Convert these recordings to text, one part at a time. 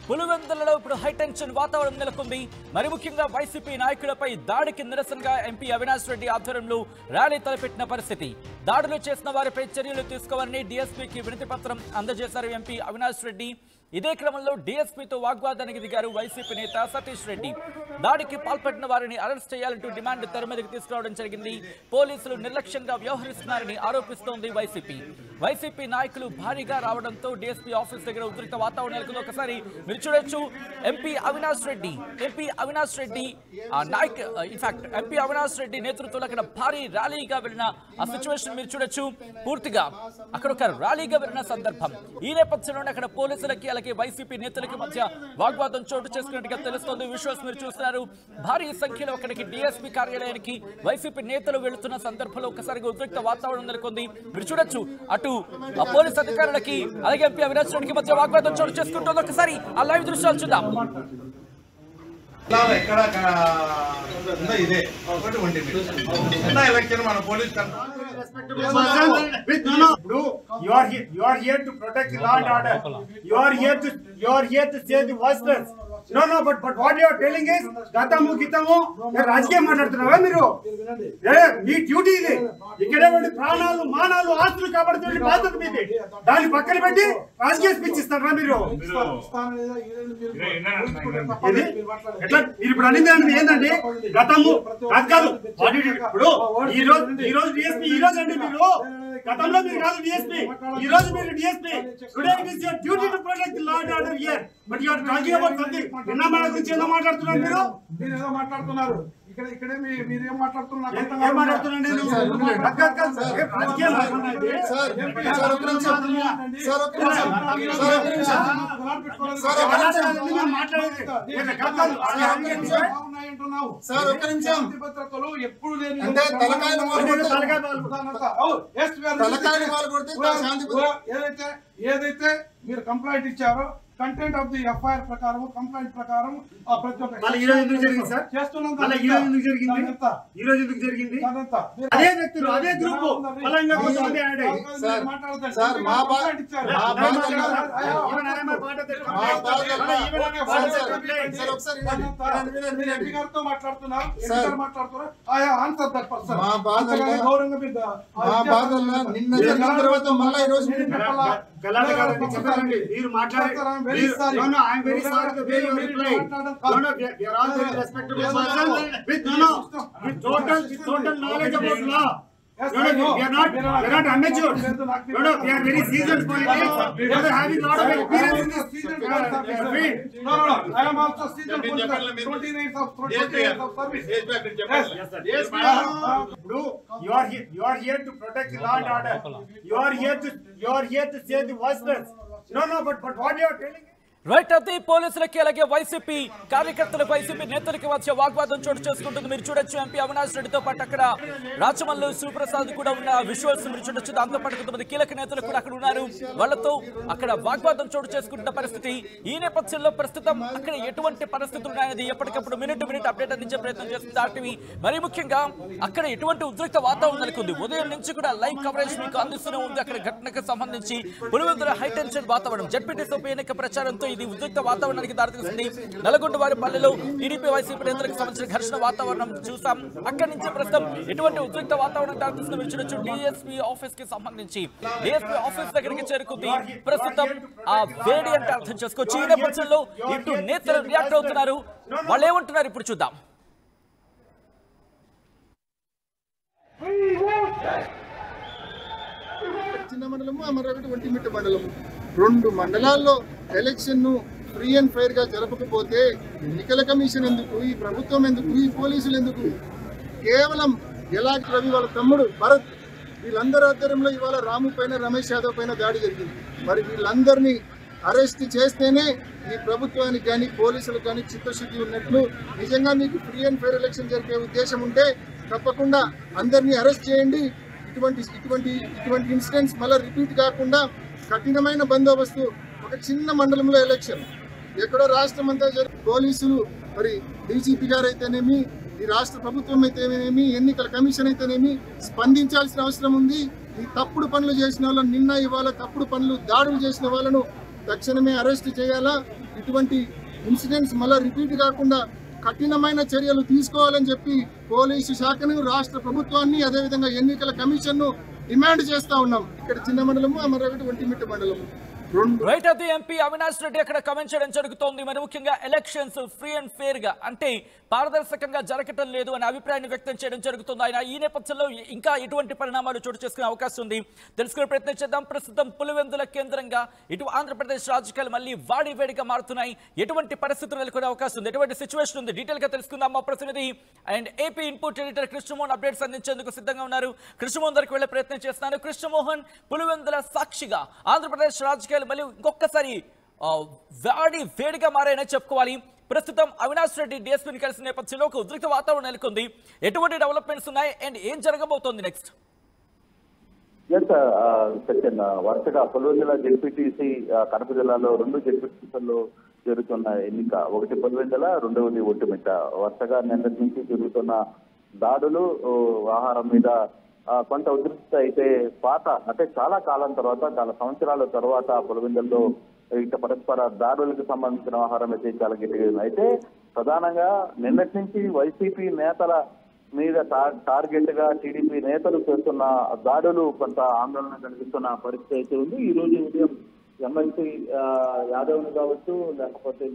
పులివెందులలో ఇప్పుడు హైటెన్షన్ వాతావరణం నెలకొంది. మరి ముఖ్యంగా వైసీపీ నాయకులపై దాడికి నిరసనగా ఎంపీ అవినాష్ రెడ్డి ఆధ్వర్యంలో ర్యాలీ తలపెట్టిన పరిస్థితి. దాడులు చేసిన వారిపై చర్యలు తీసుకోవాలని డీఎస్పీకి వినతి పత్రం అందజేశారు ఎంపీ అవినాష్ రెడ్డి. ఇదే క్రమంలో డీఎస్పీతో వాగ్వాదానికి దిగారు వైసీపీ నేత సతీష్ రెడ్డి. దాడికి పాల్పడిన వారిని అరెస్ట్ చేయాలంటూ డిమాండ్ తెర మీదకి తీసుకురావడం జరిగింది. పోలీసులు నిర్లక్ష్యంగా వ్యవహరిస్తున్నారని ఆరోపిస్తోంది వైసీపీ నాయకులు భారీగా రావడంతో డీఎస్పీ ఆఫీస్ దగ్గర ఉద్రిక్త వాతావరణం నెలకొంది. ఒకసారి మీరు చూడొచ్చు, ఎంపీ అవినాష్ రెడ్డి నేతృత్వంలో అక్కడ భారీ ర్యాలీగా వెళ్ళిన ఆ సిచ్యువేషన్ మీరు చూడొచ్చు. పూర్తిగా అక్కడ ఒక ర్యాలీగా వెళ్ళిన సందర్భం. ఈ నేపథ్యంలోనే అక్కడ పోలీసులకి అలాగే వైసీపీ నేతలకి మధ్య వాగ్వాదం చోటు చేసుకున్నట్టుగా తెలుస్తోంది. విజువల్స్ మీరు చూస్తున్నారు. భారీ సంఖ్యలో అక్కడికి డీఎస్పీ కార్యాలయానికి వైసీపీ నేతలు వెళుతున్న సందర్భంలో ఒక్కసారిగా ఉద్రిక్త వాతావరణం నెలకొంది. మీరు చూడొచ్చు, అటు ఆ పోలీస్ అధికారులకి అలాగే ఎంపీ అవినాష్ రెడ్డికి మధ్య వాగ్వాదం చోటు చేసుకుంటుంది. ఒకసారి ఆ లైవ్ దృశ్యాలు చూద్దాం. You are here to protect the law and order. You are here to say the worstness. No, but what you are telling is గతము రాజకీయం మాట్లాడుతున్నావా మీరు? మీ డ్యూటీ ఇది. ఇక్కడే ఉండి ప్రాణాలు మానాలు ఆస్తులు కాపాడుతున్న బాధ్యత మీది. దాన్ని పక్కన పెట్టి రాజకీయ స్పీచ్ ఇస్తారా మీరు? ఎట్లా మీరు ఇప్పుడు అనేది ఏంటండి? గతము కాదు. ఇప్పుడు ఈ రోజు డిఎస్పీ ఈ రోజు అండి మీరు గతంలో మీరు కాదు డిఎస్పీ, ఈ రోజు మీరు DSP. Today it is your duty to protect the law and order here. But you are talking about something. నిన్న మన గురించి ఏదో మాట్లాడుతున్నారు మీరు. ఏదో మాట్లాడుతున్నారు. ఇక్కడే మీరేం మాట్లాడుతున్నారు? భద్రతలు ఎప్పుడు లేని ఏదైతే మీరు కంప్లైంట్ ఇచ్చారో కంటెంట్ ఆఫ్ ది ఎఫ్ఐఆర్ ప్రకారం కంప్లైంట్ ప్రకారం ప్రతి ఒక్క అదే వ్యక్తులు అదే గ్రూప్ గారితో మాట్లాడుతున్నారు. ఆయా ఆన్సర్ దట్ పర్సన్ గౌరవంగా మీరు మాట్లాడారు. Very sorry. No, I am very sorry the way you replied. No, we are all very respectable person with total knowledge about law. Yes, we are not amateurs. No, we are very seasoned politics. We are having lot of experience in this field. No. I am also seasoned politics. 20 years of service. Yes, you are here to protect the law and order. You are here to say the worstness. No, but what you are telling? Right, అది పోలీసులకి అలాగే YCP కార్యకర్తలకు YCP నేతలకి మధ్య వాగ్వాదం చోటు చేసుకుంటుంది. మీరు చూడొచ్చు, ఎంపీ అవినాష్ రెడ్డితో పాటు అక్కడ రాచమల్లు శివప్రసాద్ కూడా ఉన్న విజువల్స్ మీరు చూడొచ్చు. దాంతో పాటు కొంతమంది కీలక నేతలు కూడా అక్కడ ఉన్నారు. వాళ్లతో అక్కడ వాగ్వాదం చోటు చేసుకుంటున్న పరిస్థితి. ఈ నేపథ్యంలో ప్రస్తుతం అక్కడ ఎటువంటి పరిస్థితులు ఉన్నాయనేది ఎప్పటికప్పుడు మినిట్ అప్డేట్ అందించే ప్రయత్నం చేస్తుంది ఆర్టీవీ. మరీ ముఖ్యంగా అక్కడ ఎటువంటి ఉద్రిక్త వాతావరణం నెలకొంది. ఉదయం నుంచి కూడా లైవ్ కవరేజ్ మీకు అందిస్తూనే ఉంది. అక్కడ ఘటనకు సంబంధించి పులివెందుల హైటెన్షన్ వాతావరణం. జడ్పీటీసీ ఉప ఎన్నిక ప్రచారంతో ఇది ఉద్రిక్త వాతావరణానికి దారితీస్తుంది. నల్గొండ వారి పల్లెలో టీడీపీ వైసీపీ నేతలకు సంబంధించిన ఘర్షణ వాతావరణం చూసాం. అక్కడి నుంచి ప్రస్తుతం ఎటువంటి ఉద్రిక్త వాతావరణం దారితీస్తుంది మీరు చూడొచ్చు. డీఎస్పీ ఆఫీస్ కి సంబంధించి డీఎస్పీ ఆఫీస్ దగ్గరికి చేరుకుంది. ప్రస్తుతం ఆ వేడి అంటే అర్థం చేసుకోవచ్చు. ఈ నేపథ్యంలో ఇటు నేతలు రియాక్ట్ అవుతున్నారు. వాళ్ళు ఏమంటున్నారు ఇప్పుడు చూద్దాం. చిన్న మండలము, మరొకటి ఒంటిమిట్ట మండలము. 2 మండలాల్లో ఎలక్షన్ ను ఫ్రీ అండ్ ఫెయిర్ గా జరపకపోతే ఎన్నికల కమిషన్ ఎందుకు, ఈ ప్రభుత్వం ఎందుకు, ఈ పోలీసులు ఎందుకు? కేవలం ఎలాంటి రవి వాళ్ళ తమ్ముడు భరత్ వీళ్ళందరి ఆధ్వర్యంలో ఇవాళ రాము పైన, రమేష్ యాదవ్ పైన దాడి జరిగింది. మరి వీళ్ళందరినీ అరెస్ట్ చేస్తేనే ఈ ప్రభుత్వానికి కానీ పోలీసులకు కానీ చిత్తశుద్ధి ఉన్నట్లు. నిజంగా మీకు ఫ్రీ అండ్ ఫెయిర్ ఎలక్షన్ జరిపే ఉద్దేశం ఉంటే తప్పకుండా అందరినీ అరెస్ట్ చేయండి. ఇటువంటి ఇన్సిడెంట్స్ మళ్ళీ రిపీట్ కాకుండా కఠినమైన బందోబస్తు. ఒక చిన్న మండలంలో ఎలక్షన్, ఎక్కడో రాష్ట్రం అంతా పోలీసులు, మరి డీజీపీ గారు అయితేనేమి, ఈ రాష్ట్ర ప్రభుత్వం అయితేనేమి, ఎన్నికల కమిషన్ అయితేనేమి స్పందించాల్సిన అవసరం ఉంది. ఈ తప్పుడు పనులు చేసిన వాళ్ళని, నిన్న ఇవాళ తప్పుడు పనులు దాడులు చేసిన వాళ్ళను తక్షణమే అరెస్ట్ చేయాలా. ఇటువంటి ఇన్సిడెంట్స్ మళ్ళీ రిపీట్ కాకుండా కఠినమైన చర్యలు తీసుకోవాలని చెప్పి పోలీసు శాఖను, రాష్ట్ర ప్రభుత్వాన్ని, అదేవిధంగా ఎన్నికల కమిషన్ను డిమాండ్ చేస్తా ఉన్నాం. ఇక్కడ చిన్న మండలము, అమరవెల్లి ఒంటిమిట్ట మండలము రైట్. అది ఎంపీ అవినాష్ రెడ్డి అక్కడ కమెంట్ చేయడం జరుగుతోంది. మరి ముఖ్యంగా ఎలక్షన్స్ ఫ్రీ అండ్ ఫేర్ గా అంటే పారదర్శకంగా జరగటం లేదు అనే అభిప్రాయాన్ని వ్యక్తం చేయడం జరుగుతుంది. ఆయన ఈ నేపథ్యంలో ఇంకా ఎటువంటి పరిణామాలు చోటు చేసుకునే అవకాశం ఉంది తెలుసుకునే ప్రయత్నం చేద్దాం. ప్రస్తుతం పులివెందుల కేంద్రంగా ఇటు ఆంధ్రప్రదేశ్ రాజకీయాలు మళ్ళీ వాడివేడిగా మారుతున్నాయి. ఎటువంటి పరిస్థితులు నెలకొనే అవకాశం ఉంది, ఎటువంటి సిచ్యువేషన్ ఉంది, డీటెయిల్ గా తెలుసుకుందాం. మా ప్రతినిధి and AP input editor Krishnamohan updates అందించేందుకు సిద్ధంగా ఉన్నారు. కృష్ణమోహన్ దగ్గరికి వెళ్లే ప్రయత్నం చేస్తున్నాను. కృష్ణమోహన్, పులివెందుల సాక్షిగా ఆంధ్రప్రదేశ్ రాజకీయాలు మళ్ళీ ఇంకొకసారి వాడి వేడిగా మారాయని చెప్పుకోవాలి. ప్రస్తుతం అవినాష్ రెడ్డి డిఎస్పీని కలిసిన నేపథ్యంలో ఒక ఉద్రిక్త వాతావరణం నెలకొంది. ఎటువంటి డెవలప్మెంట్స్ ఉన్నాయి అండ్ ఏం జరగబోతోంది నెక్స్ట్? వరుసగా పులివెందుల జెడ్పీటీసీ కడప జిల్లాలో 2 జెడ్పీటీసీల్లో జరుగుతున్న ఎన్నిక, ఒకటి పులివెందుల, రెండవది ఒంటిమిట్ట. వరుసగా నిన్నటి నుంచి జరుగుతున్న దాడులు ఆహారం మీద కొంత ఉద్రిక్త అయితే అంటే చాలా కాలం తర్వాత, చాలా సంవత్సరాల తర్వాత పులివెందుల్లో ఇక పరస్పర దాడులకు సంబంధించిన వ్యవహారం అయితే చాలా గట్టిగా ఉంది. అయితే ప్రధానంగా నిన్నటి నుంచి వైసీపీ నేతల మీద టార్గెట్ గా టీడీపీ నేతలు చేస్తున్న దాడులు కొంత ఆందోళన కలిగిస్తున్న పరిస్థితి అయితే ఉంది. ఈ రోజు ఉదయం ఎమ్మెల్సీ యాదవ్ని కావచ్చు, లేకపోతే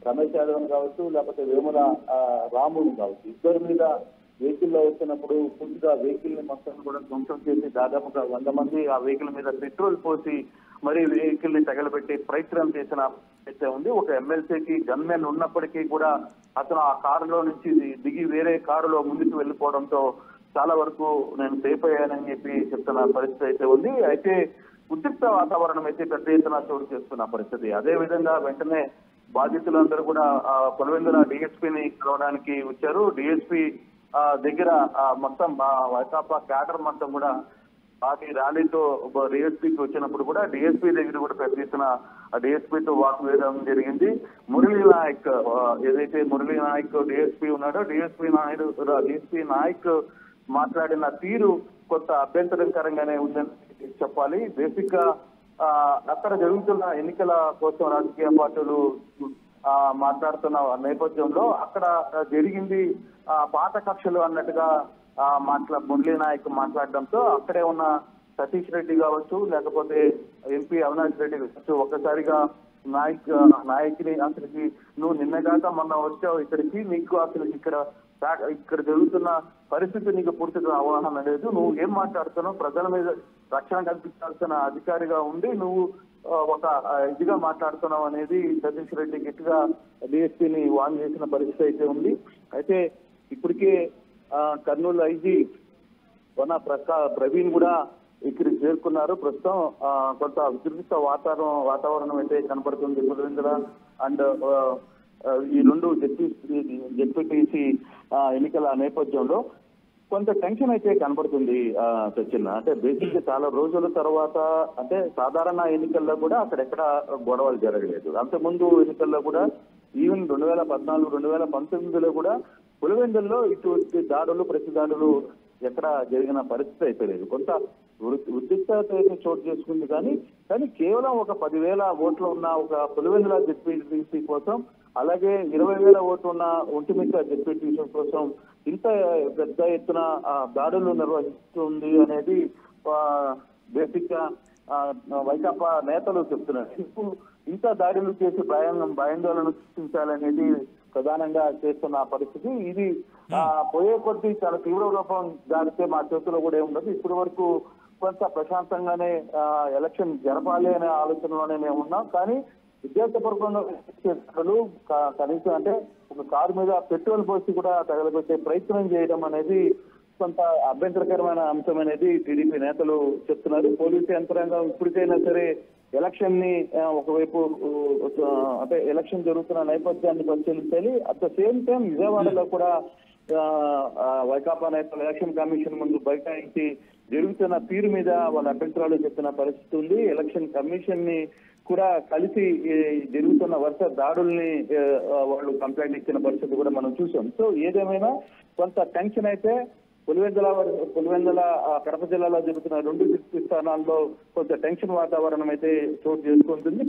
రమేష్ యాదవ్ని కావచ్చు, లేకపోతే వేముల రాముని కావచ్చు, ఇద్దరి మీద వెహికల్లో వచ్చినప్పుడు పూర్తిగా వెహికల్ ని మొత్తం కూడా ధ్వంసం చేసి దాదాపుగా 100 మంది ఆ వెహికల్ మీద పెట్రోల్ పోసి మరి వెహికల్ ని తగలబెట్టి ప్రయత్నం చేసిన అయితే ఉంది. ఒక ఎమ్మెల్సీకి గన్మెన్ ఉన్నప్పటికీ కూడా అతను ఆ కారులో నుంచి దిగి వేరే కారులో ముందుకు వెళ్ళిపోవడంతో చాలా వరకు నేను సేఫ్ అయ్యానని చెప్పి చెప్తున్న పరిస్థితి అయితే ఉంది. అయితే ఉద్రిక్త వాతావరణం అయితే పెద్ద ఎత్తున చోటు చేస్తున్న పరిస్థితి. అదే విధంగా వెంటనే బాధితులందరూ కూడా పులివెందుల డిఎస్పీని కలవడానికి వచ్చారు. డిఎస్పీ దగ్గర మొత్తం వైకాపా క్యాడర్ మొత్తం కూడా పార్టీ ర్యాలీతో డిఎస్పీకి వచ్చినప్పుడు కూడా డిఎస్పీ దగ్గర కూడా పెద్ద ఎత్తున డిఎస్పీతో వాగ్వేదం జరిగింది. మురళీ నాయక్, ఏదైతే మురళీ నాయక్ డిఎస్పీ ఉన్నాడో, డిఎస్పీ నాయక్ మాట్లాడిన తీరు కొంత అభ్యంతరకరంగానే ఉందని చెప్పాలి. బేసిక్ గా అక్కడ జరుగుతున్న ఎన్నికల కోసం రాజకీయ పార్టీలు మాట్లాడుతున్న నేపథ్యంలో అక్కడ జరిగింది పాత కక్షలు అన్నట్టుగా మురళీ నాయక్ మాట్లాడడంతో అక్కడే ఉన్న సతీష్ రెడ్డి కావచ్చు, లేకపోతే ఎంపీ అవినాష్ రెడ్డి కావచ్చు, ఒక్కసారిగా నాయకుని అసలుకి నువ్వు నిన్నగాక మొన్న వచ్చావు ఇక్కడికి, నీకు అసలు ఇక్కడ జరుగుతున్న పరిస్థితి నీకు పూర్తిగా అవగాహన లేదు, నువ్వు ఏం మాట్లాడుతున్నావు, ప్రజల మీద రక్షణ కల్పించాల్సిన అధికారిగా ఉండి నువ్వు ఒక ఇదిగా మాట్లాడుతున్నావు అనేది సతీష్ రెడ్డి గట్టిగా డిఎస్పీని వాన్ చేసిన పరిస్థితి అయితే ఉంది. అయితే ఇప్పటికే కర్నూలు ఐజీ ప్రవీణ్ కూడా ఇక్కడికి చేరుకున్నారు. ప్రస్తుతం కొంత ఉద్రిక్త వాతావరణం అయితే కనపడుతుంది పులివెందుల అండ్ ఈ 2 జెడ్పీటీసీ ఎన్నికల నేపథ్యంలో కొంత టెన్షన్ అయితే కనబడుతుంది సచిన్. అంటే బేసిక్ చాలా రోజుల తర్వాత, అంటే సాధారణ ఎన్నికల్లో కూడా అక్కడెక్కడ గొడవలు జరగలేదు. అంతకుముందు ఎన్నికల్లో కూడా ఈవెన్ 2014, 2019లో కూడా పులివెందుల్లో ఇటువంటి దాడులు, ప్రతి దాడులు ఎక్కడ జరిగిన పరిస్థితి అయితే లేదు. కొంత ఉద్రిక్తత అయితే చోటు చేసుకుంది. కానీ కేవలం ఒక 10,000 ఓట్లు ఉన్న ఒక పులివెందుల జెడ్పీటీసీ కోసం, అలాగే 20,000 ఓట్లు ఉన్న ఒంటిమిట్ట జెడ్పీటీసీ కోసం ఇంత పెద్ద ఎత్తున దాడులు నిర్వహిస్తుంది అనేది బేసిక్ గా వైకాపా నేతలు చెప్తున్నారు. ఇంత దాడులు చేసి భయాందోళన సృష్టించాలనేది ప్రధానంగా చేస్తున్న పరిస్థితి. ఇది పోయే కొద్దీ చాలా తీవ్ర రూపం దాడితే మా చేతిలో కూడా ఏముండదు. ఇప్పటి వరకు కొంత ప్రశాంతంగానే ఎలక్షన్ జరపాలి అనే ఆలోచనలోనే మేము ఉన్నాం. కానీ విద్యార్థిపూర్వకంగా కనీసం అంటే ఒక కారు మీద పెట్రోల్ పోసి కూడా తగలబెట్టే ప్రయత్నం చేయడం అనేది కొంత అభ్యంతరకరమైన అంశం అనేది టీడీపీ నేతలు చెప్తున్నారు. పోలీసు యంత్రాంగం ఇప్పటికైనా సరే ఎలక్షన్ ని ఒకవైపు అంటే ఎలక్షన్ జరుగుతున్న నేపథ్యాన్ని పరిశీలించాలి. అట్ ద సేమ్ టైం విజయవాడలో కూడా వైకాపా నేతలు ఎలక్షన్ కమిషన్ ముందు బైఠాయించి జరుగుతున్న తీరు మీద వాళ్ళ అభ్యంతరాలు చెప్తున్న పరిస్థితి ఉంది. ఎలక్షన్ కమిషన్ ని కూడా కలిసి జరుగుతున్న వరుస దాడుల్ని వాళ్ళు కంప్లైంట్ ఇచ్చిన పరిస్థితి కూడా మనం చూసాం. సో ఏదేమైనా కొంత టెన్షన్ అయితే పులివెందుల కడప జిల్లాలో జరుగుతున్న 2 స్థానాల్లో కొంత టెన్షన్ వాతావరణం అయితే చోటు చేసుకుంటుంది.